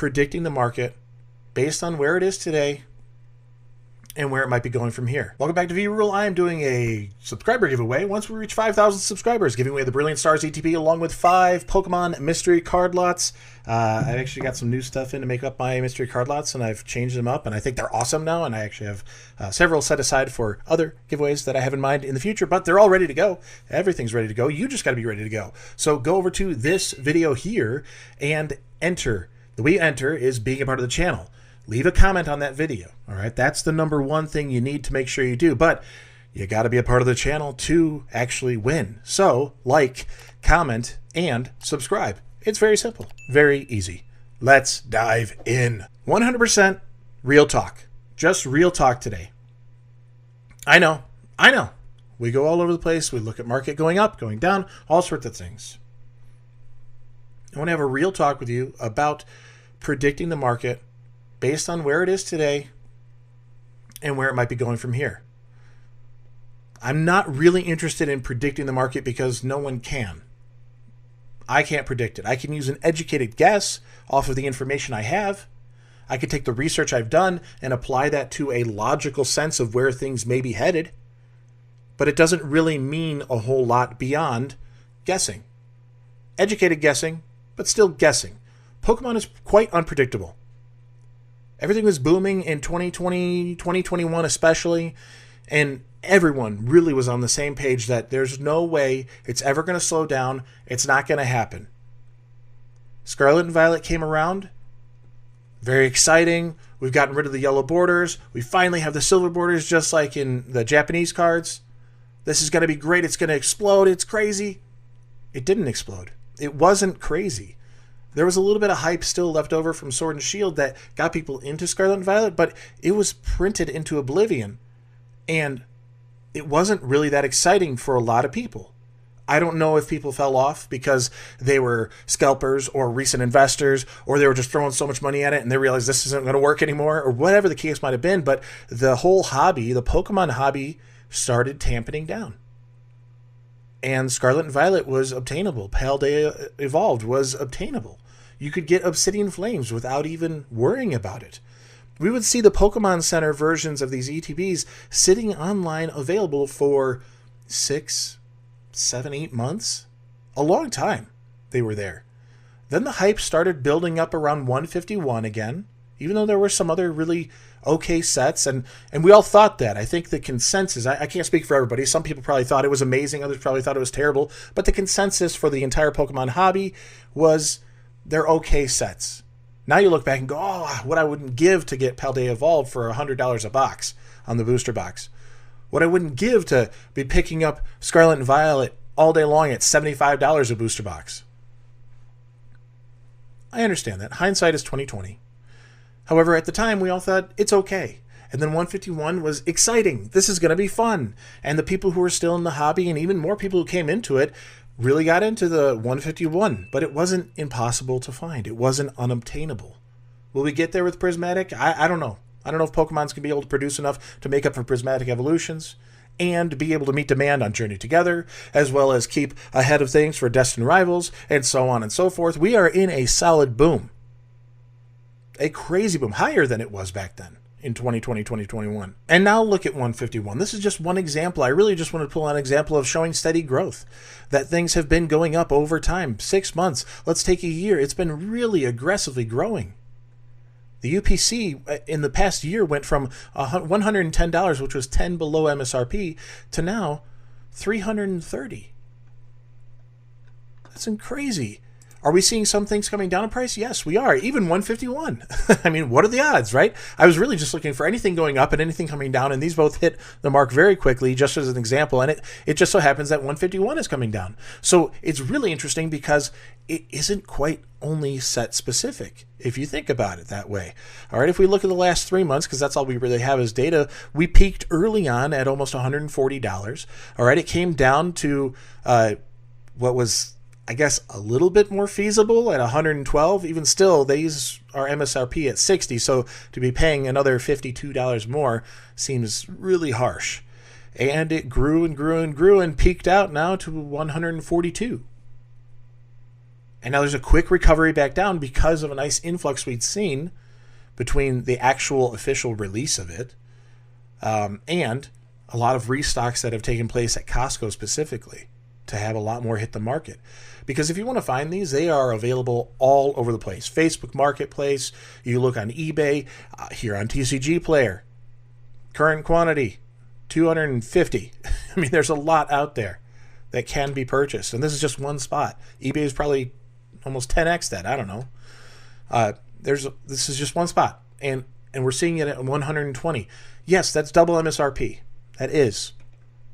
predicting the market based on where it is today and where it might be going from here. Welcome back to V-Rule. I am doing a subscriber giveaway. Once we reach 5,000 subscribers, giving away the Brilliant Stars ETB along with 5 Pokemon mystery card lots. I actually got some new stuff in to make up my mystery card lots, and I've changed them up, and I think they're awesome now, and I actually have several set aside for other giveaways that I have in mind in the future, but they're all ready to go. Everything's ready to go. You just got to be ready to go. So go over to this video here and enter. The way you enter is being a part of the channel. Leave a comment on that video, all right? That's the number one thing you need to make sure you do, but you got to be a part of the channel to actually win. So, like, comment, and subscribe. It's very simple, very easy. Let's dive in. 100% real talk. Just real talk today. I know. We go all over the place. We look at market going up, going down, all sorts of things. I want to have a real talk with you about predicting the market based on where it is today and where it might be going from here. I'm not really interested in predicting the market because no one can. I can't predict it. I can use an educated guess off of the information I have. I could take the research I've done and apply that to a logical sense of where things may be headed. But it doesn't really mean a whole lot beyond guessing. Educated guessing, but still guessing. Pokemon is quite unpredictable. Everything was booming in 2020, 2021 especially, and everyone really was on the same page that there's no way it's ever going to slow down. It's not going to happen. Scarlet and Violet came around. Very exciting. We've gotten rid of the yellow borders. We finally have the silver borders just like in the Japanese cards. This is going to be great. It's going to explode. It's crazy. It didn't explode. It wasn't crazy. There was a little bit of hype still left over from Sword and Shield that got people into Scarlet and Violet, but it was printed into oblivion. And it wasn't really that exciting for a lot of people. I don't know if people fell off because they were scalpers or recent investors, or they were just throwing so much money at it and they realized this isn't going to work anymore, or whatever the case might have been. But the whole hobby, the Pokemon hobby, started tamping down. And Scarlet and Violet was obtainable. Paldea Evolved was obtainable. You could get Obsidian Flames without even worrying about it. We would see the Pokemon Center versions of these ETBs sitting online available for 6, 7, 8 months. A long time they were there. Then the hype started building up around 151 again, even though there were some other really okay sets, and we all thought that. I think the consensus, I can't speak for everybody, some people probably thought it was amazing, others probably thought it was terrible, but the consensus for the entire Pokemon hobby was they're okay sets. Now you look back and go, oh, what I wouldn't give to get Paldea Evolved for $100 a box on the booster box. What I wouldn't give to be picking up Scarlet and Violet all day long at $75 a booster box. I understand that. Hindsight is 20/20. However, at the time, we all thought, it's okay. And then 151 was exciting. This is going to be fun. And the people who were still in the hobby, and even more people who came into it, really got into the 151. But it wasn't impossible to find. It wasn't unobtainable. Will we get there with Prismatic? I don't know. I don't know if Pokemon's going to be able to produce enough to make up for Prismatic evolutions and be able to meet demand on Journey Together, as well as keep ahead of things for Destined Rivals, and so on and so forth. We are in a solid boom. A crazy boom, higher than it was back then in 2020, 2021. And now look at 151. This is just one example. I really just want to pull out an example of showing steady growth, that things have been going up over time. 6 months, let's take a year. It's been really aggressively growing. The UPC in the past year went from $110, which was 10 below MSRP, to now $330. That's crazy. Are we seeing some things coming down in price? Yes, we are. Even 151. I mean, what are the odds, right? I was really just looking for anything going up and anything coming down, and these both hit the mark very quickly, just as an example, and it just so happens that 151 is coming down. So it's really interesting because it isn't quite only set specific, if you think about it that way. All right, if we look at the last 3 months, because that's all we really have as data, we peaked early on at almost $140. All right, it came down to what was, I guess, a little bit more feasible at 112. Even still, these are MSRP at 60, so to be paying another $52 more seems really harsh. And it grew and grew and grew and peaked out now to 142. And now there's a quick recovery back down because of a nice influx we'd seen between the actual official release of it and a lot of restocks that have taken place at Costco specifically to have a lot more hit the market. Because if you want to find these, they are available all over the place. Facebook Marketplace, you look on eBay, here on TCG Player. Current quantity, 250. I mean, there's a lot out there that can be purchased. And this is just one spot. eBay is probably almost 10x that. I don't know. This is just one spot. And we're seeing it at 120. Yes, that's double MSRP. That is.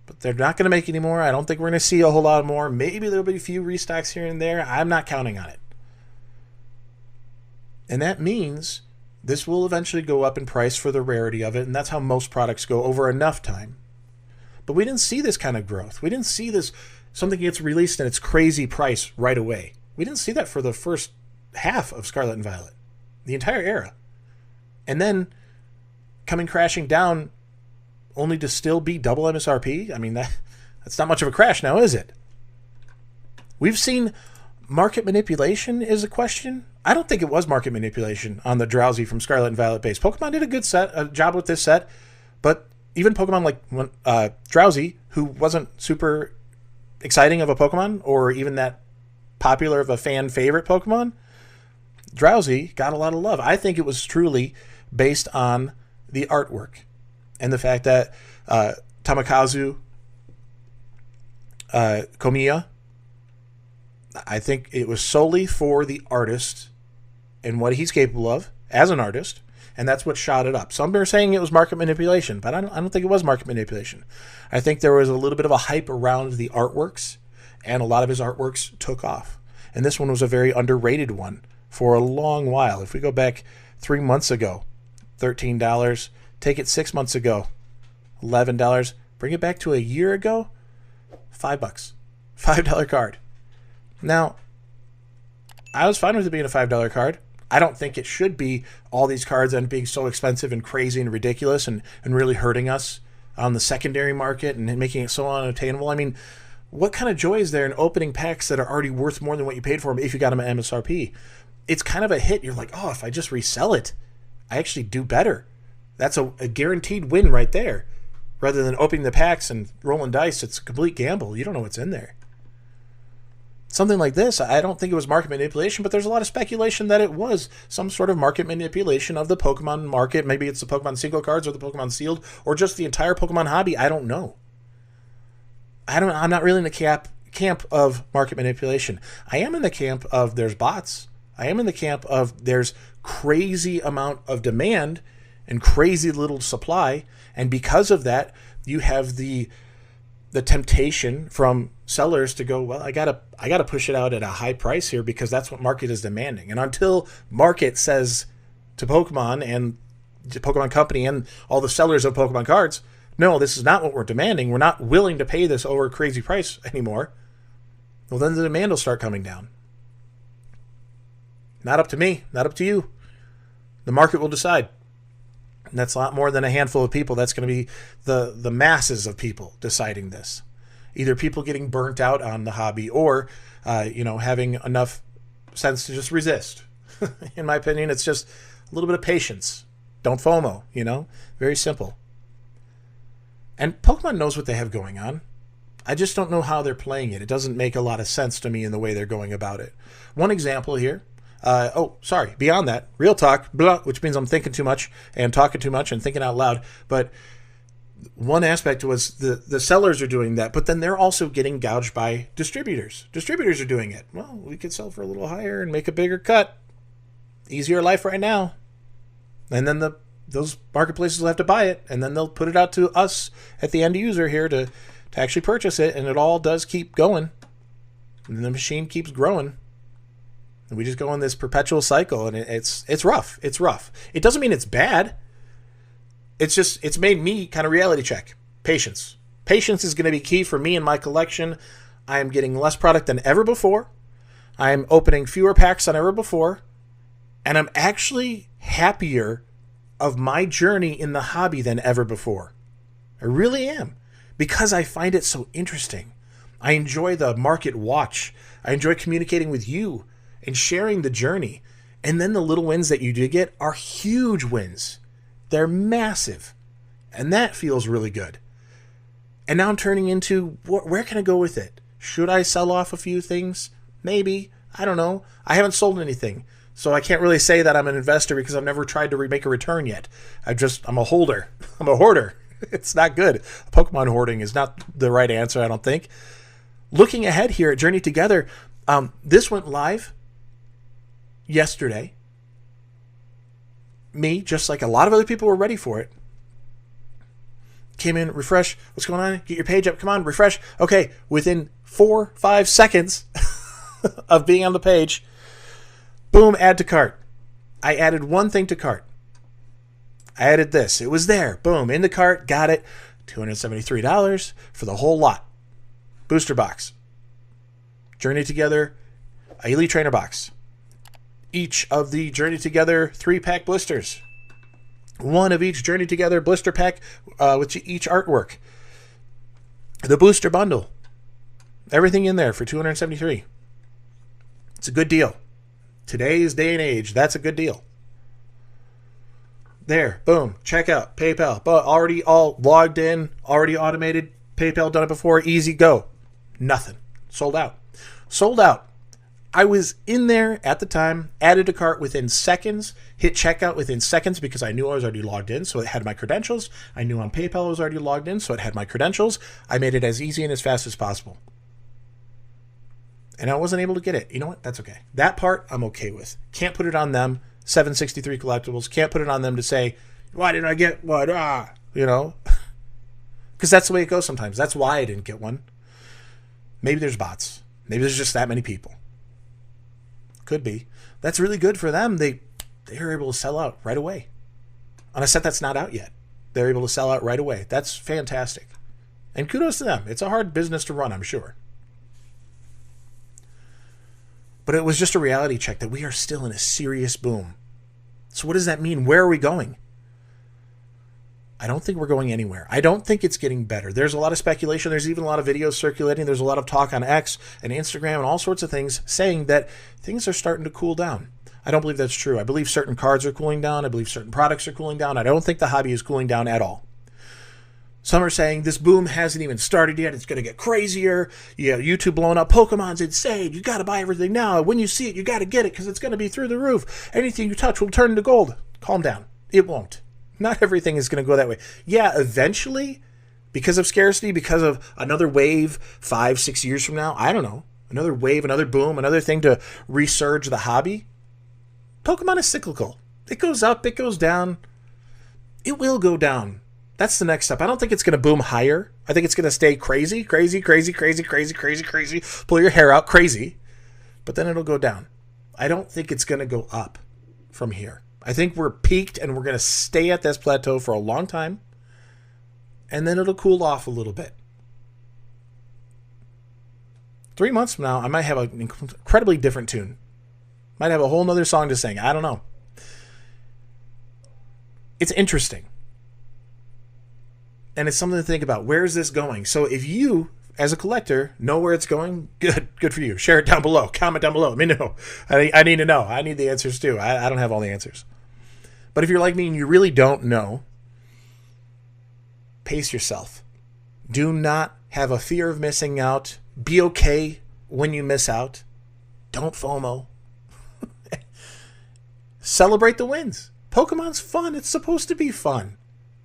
But they're not going to make any more. I don't think we're going to see a whole lot more. Maybe there'll be a few restocks here and there. I'm not counting on it. And that means this will eventually go up in price for the rarity of it, and that's how most products go over enough time. But we didn't see this kind of growth. We didn't see this, something gets released and it's crazy price right away. We didn't see that for the first half of Scarlet and Violet, the entire era. And then coming crashing down only to still be double MSRP? I mean, that's not much of a crash now, is it? We've seen market manipulation is a question. I don't think it was market manipulation on the Drowsy from Scarlet and Violet base. Pokemon did a job with this set, but even Pokemon like Drowsy, who wasn't super exciting of a Pokemon or even that popular of a fan favorite Pokemon, Drowsy got a lot of love. I think it was truly based on the artwork and the fact that Tamikazu Komiya, I think it was solely for the artist and what he's capable of as an artist, and that's what shot it up. Some are saying it was market manipulation, but I don't think it was market manipulation. I think there was a little bit of a hype around the artworks, and a lot of his artworks took off. And this one was a very underrated one for a long while. If we go back 3 months ago, $13. Take it 6 months ago, $11. Bring it back to a year ago, $5. $5 card. Now, I was fine with it being a $5 card. I don't think it should be all these cards and being so expensive and crazy and ridiculous and really hurting us on the secondary market and making it so unattainable. I mean, what kind of joy is there in opening packs that are already worth more than what you paid for them if you got them at MSRP? It's kind of a hit. You're like, oh, if I just resell it, I actually do better. That's a guaranteed win right there. Rather than opening the packs and rolling dice, it's a complete gamble. You don't know what's in there. Something like this, I don't think it was market manipulation, but there's a lot of speculation that it was some sort of market manipulation of the Pokemon market. Maybe it's the Pokemon single cards or the Pokemon sealed or just the entire Pokemon hobby. I don't know. I'm not really in the camp of market manipulation. I am in the camp of there's bots. I am in the camp of there's crazy amount of demand and crazy little supply, and because of that, you have the temptation from sellers to go, well, I gotta push it out at a high price here because that's what market is demanding. And until market says to Pokemon and to Pokemon Company and all the sellers of Pokemon cards, no, this is not what we're demanding. We're not willing to pay this over a crazy price anymore. Well, then the demand will start coming down. Not up to me, not up to you. The market will decide. And that's a lot more than a handful of people. That's going to be the masses of people deciding this. Either people getting burnt out on the hobby or, having enough sense to just resist. In my opinion, it's just a little bit of patience. Don't FOMO, Very simple. And Pokemon knows what they have going on. I just don't know how they're playing it. It doesn't make a lot of sense to me in the way they're going about it. One example here. Beyond that, real talk, blah, which means I'm thinking too much and talking too much and thinking out loud. But one aspect was the sellers are doing that, but then they're also getting gouged by distributors. Distributors are doing it. Well, we could sell for a little higher and make a bigger cut. Easier life right now. And then those marketplaces will have to buy it, and then they'll put it out to us at the end user here to actually purchase it, and it all does keep going. And the machine keeps growing. And we just go in this perpetual cycle, and it's rough. It's rough. It doesn't mean it's bad. It's made me kind of reality check. Patience. Patience is going to be key for me in my collection. I am getting less product than ever before. I am opening fewer packs than ever before. And I'm actually happier of my journey in the hobby than ever before. I really am. Because I find it so interesting. I enjoy the market watch. I enjoy communicating with you. and sharing the journey. And then the little wins that you do get are huge wins. They're massive. And that feels really good. And now I'm turning into, where can I go with it? Should I sell off a few things? Maybe. I don't know. I haven't sold anything. So I can't really say that I'm an investor because I've never tried to make a return yet. I'm a holder. I'm a hoarder. It's not good. Pokemon hoarding is not the right answer, I don't think. Looking ahead here at Journey Together, this went live yesterday. Me, just like a lot of other people, were ready for it. Came in, refresh. What's going on? Get your page up. Come on, refresh. Okay, within 4-5 seconds of being on the page, boom, add to cart. I added one thing to cart. I added this. It was there. Boom, in the cart. Got it. $273 for the whole lot. Booster box. Journey Together, a Elite Trainer box. Each of the Journey Together 3-pack blisters. One of each Journey Together blister pack with each artwork. The booster bundle. Everything in there for $273. It's a good deal. Today's day and age, that's a good deal. There, boom, checkout, PayPal, but already all logged in, already automated. PayPal done it before, easy go. Nothing. Sold out. Sold out. I was in there at the time, added to cart within seconds, hit checkout within seconds because I knew I was already logged in, so it had my credentials. I knew on PayPal I was already logged in, so it had my credentials. I made it as easy and as fast as possible. And I wasn't able to get it. You know what? That's okay. That part I'm okay with. Can't put it on them. 763 Collectibles. Can't put it on them to say, why didn't I get what? You know? Because that's the way it goes sometimes. That's why I didn't get one. Maybe there's bots. Maybe there's just that many people. Could be. That's really good for them. They are able to sell out right away. On a set that's not out yet. They're able to sell out right away. That's fantastic. And kudos to them. It's a hard business to run, I'm sure. But it was just a reality check that we are still in a serious boom. So what does that mean? Where are we going? I don't think we're going anywhere. I don't think it's getting better. There's a lot of speculation. There's even a lot of videos circulating. There's a lot of talk on X and Instagram and all sorts of things saying that things are starting to cool down. I don't believe that's true. I believe certain cards are cooling down. I believe certain products are cooling down. I don't think the hobby is cooling down at all. Some are saying this boom hasn't even started yet. It's going to get crazier. Yeah, YouTube blowing up. Pokemon's insane. You got to buy everything now. When you see it, you got to get it because it's going to be through the roof. Anything you touch will turn into gold. Calm down. It won't. Not everything is going to go that way. Yeah, eventually, because of scarcity, because of another wave 5-6 years from now, I don't know, another wave, another boom, another thing to resurge the hobby. Pokemon is cyclical. It goes up, it goes down. It will go down. That's the next step. I don't think it's going to boom higher. I think it's going to stay crazy, crazy, crazy, crazy, crazy, crazy, crazy. Pull your hair out, crazy. But then it'll go down. I don't think it's going to go up from here. I think we're peaked and we're going to stay at this plateau for a long time. And then it'll cool off a little bit. 3 months from now, I might have an incredibly different tune. Might have a whole nother song to sing. I don't know. It's interesting. And it's something to think about. Where is this going? So if you, as a collector, know where it's going, good for you. Share it down below. Comment down below. Let me know. I need to know. I need the answers too. I don't have all the answers. But if you're like me and you really don't know, pace yourself. Do not have a fear of missing out. Be okay when you miss out. Don't FOMO. Celebrate the wins. Pokemon's fun. It's supposed to be fun.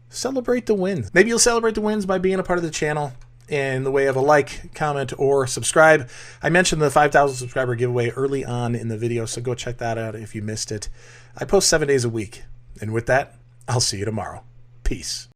Celebrate the wins. Maybe you'll celebrate the wins by being a part of the channel in the way of a like, comment, or subscribe. I mentioned the 5,000 subscriber giveaway early on in the video, so go check that out if you missed it. I post 7 days a week. And with that, I'll see you tomorrow. Peace.